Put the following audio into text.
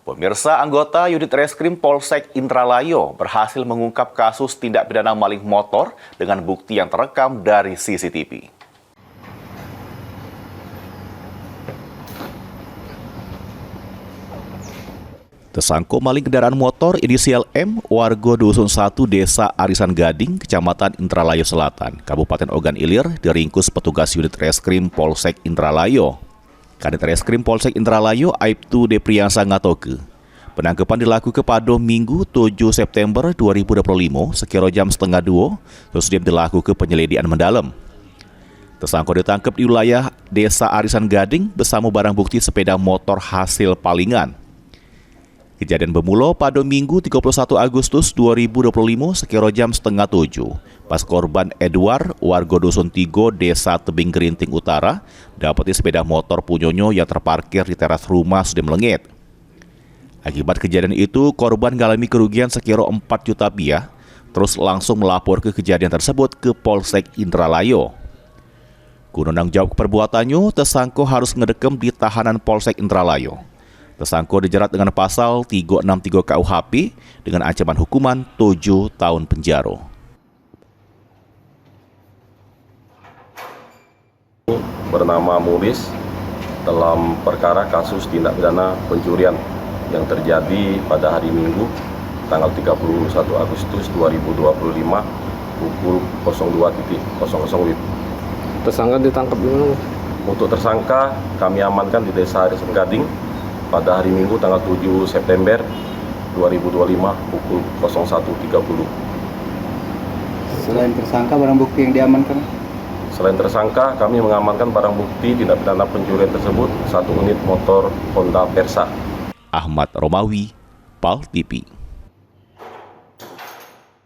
Pemirsa, anggota unit reskrim Polsek Indralayo berhasil mengungkap kasus tindak pidana maling motor dengan bukti yang terekam dari CCTV. Tersangka maling kendaraan motor inisial M, warga Dusun 1 Desa Arisan Gading, Kecamatan Indralayo Selatan, Kabupaten Ogan Ilir, diringkus petugas unit reskrim Polsek Indralayo. Kanit Reskrim Polsek Indralayo Aibtu Depriansa ngatoke. Penangkapan dilakukan pada Minggu 7 September 2025 sekira jam 1:30 sesudah dilakukan penyelidikan mendalam. Tersangka ditangkap di wilayah Desa Arisan Gading bersama barang bukti sepeda motor hasil palingan. Kejadian bermula pada Minggu 31 Agustus 2025 sekira jam 6:30. Pas korban Edward, warga Dusun 3 Desa Tebing Gerinting Utara, dapati sepeda motor punyonyo yang terparkir di teras rumah sudah melengit. Akibat kejadian itu, korban mengalami kerugian sekira 4 juta rupiah, terus langsung melapor ke kejadian tersebut ke Polsek Indralayo. Guna menanggung jawab perbuatannya, tersangka harus ngedekam di tahanan Polsek Indralayo. Tersangka dijerat dengan pasal 363 KUHP dengan ancaman hukuman 7 tahun penjara. Bernama Mulis dalam perkara kasus tindak pidana pencurian yang terjadi pada hari Minggu tanggal 31 Agustus 2025 pukul 02.00 WIB. Tersangka ditangkap di mana? Untuk tersangka kami amankan di Desa Arisan Gading pada hari Minggu tanggal 7 September 2025 pukul 01.30. Selain tersangka, barang bukti yang diamankan? Selain tersangka, kami mengamankan barang bukti tindak pidana pencurian tersebut 1 unit motor Honda Versa. Ahmad Romawi, PAL TV.